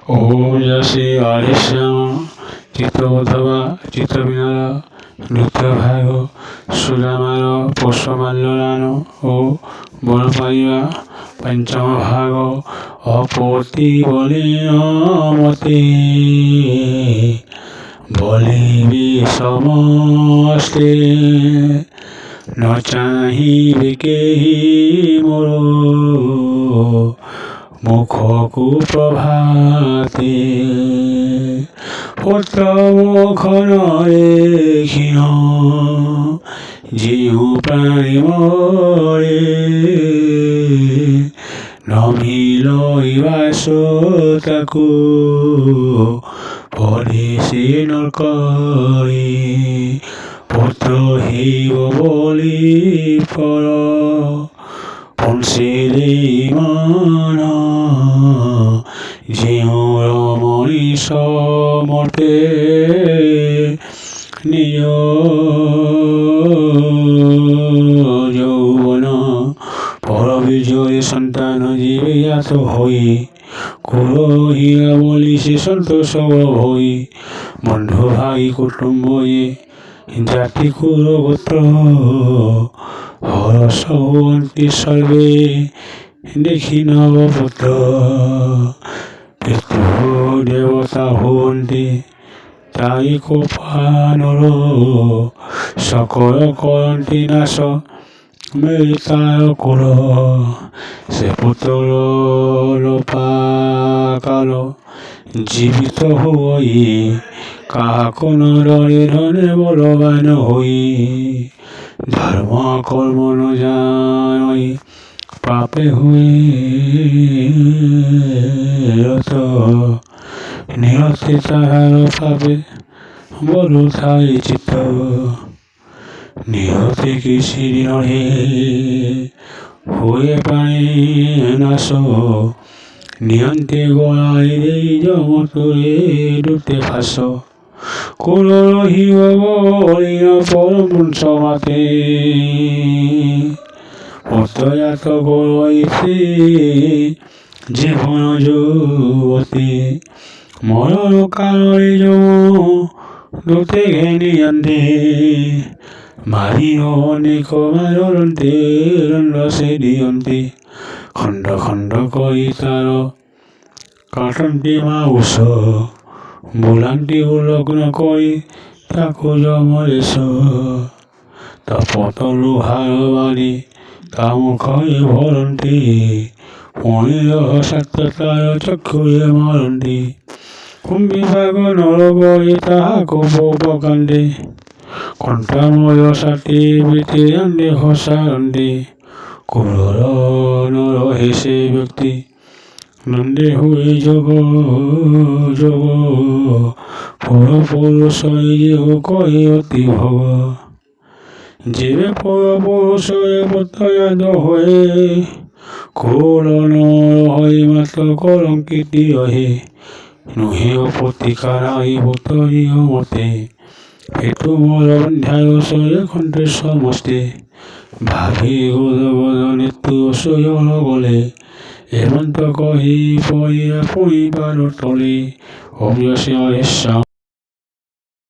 ओम जय आदिश्याम चित्तबोधवा चित्तविनय नृत्यभाग सुदामार पुष्पमाल्यदान ओ बलपाइवा पंचम भाग अपति बले मते बलिबे समस्ते न चाहिबे केहि मोर मुखकु प्रभाते पुत्र मुखन देखिन जीव प्राणी मरे नमिलइबास ताकु परिसे नरकरे पुत्र हेब बलि पर पंचेरे मान जीवर मनीष मते निज यौवन पर विजय सन्तान जीवित हई कुरहिया बलि से सन्तोष हई बंधु भाई कुटुम्ब ये जाति कुल गोत्र हरस हुअन्ति सर्वे देखि नवपुत्र पितृ देवता हुअन्ति ताई कोपानर सकल करन्ति नाश मेलिताय कुल से पुत्र लोपाकाल जीवित हुई काहाको न डरे धने बलवान हुई धर्म कर्म न जानी पापे हुए निरते ताहार पापे बरु थाई चित्त निरते किसी दिनहे हुए पाए नाश नियन्ते गलाय देई जमतुरे दुते फास कुल रहिब बलिन परम समाते पुत्रजात करइते जीवन যুবতী মরণ কালে দুতে ঘেনিয়ান্তে মারি অনেক মারন্তে রসে দিয়ন্তে খণ্ড খণ্ড কৰি তার কাটন্তি মাউস বুলান্তি উলগ্ন কৰি তাকু জমরেশ তপত লোহাৰ বাণী তা মুখে ভরন্তি মনির সাত্তার চক্ষুরে মারন্তি কুম্ভিভাগ নরগরে তাহাকু পকান্তি কণ্ঠাময় সাথে বেতে আন্দে হসারন্তি কুরর নর হেসে ব্যক্তি নন্দে হুয়ে যোগ যোগ পর পুরুষই যেহ কহে অতি ভগ যেবে পর পুরুষরে প্রত্যয়াদ হয়ে কুল নর হয়ে মাত্র কলঙ্কিতি রহে নুহে প্রতিকারাই পুতরীয় মতে হেতু মর বন্ধ্যায় সরে কণ্ঠে সমস্তে ভাবি গোদ গোদ নেতু সয়ন গলে হেমন্ত কহি পইয়া পইবার তলে ওম জয় শ্রী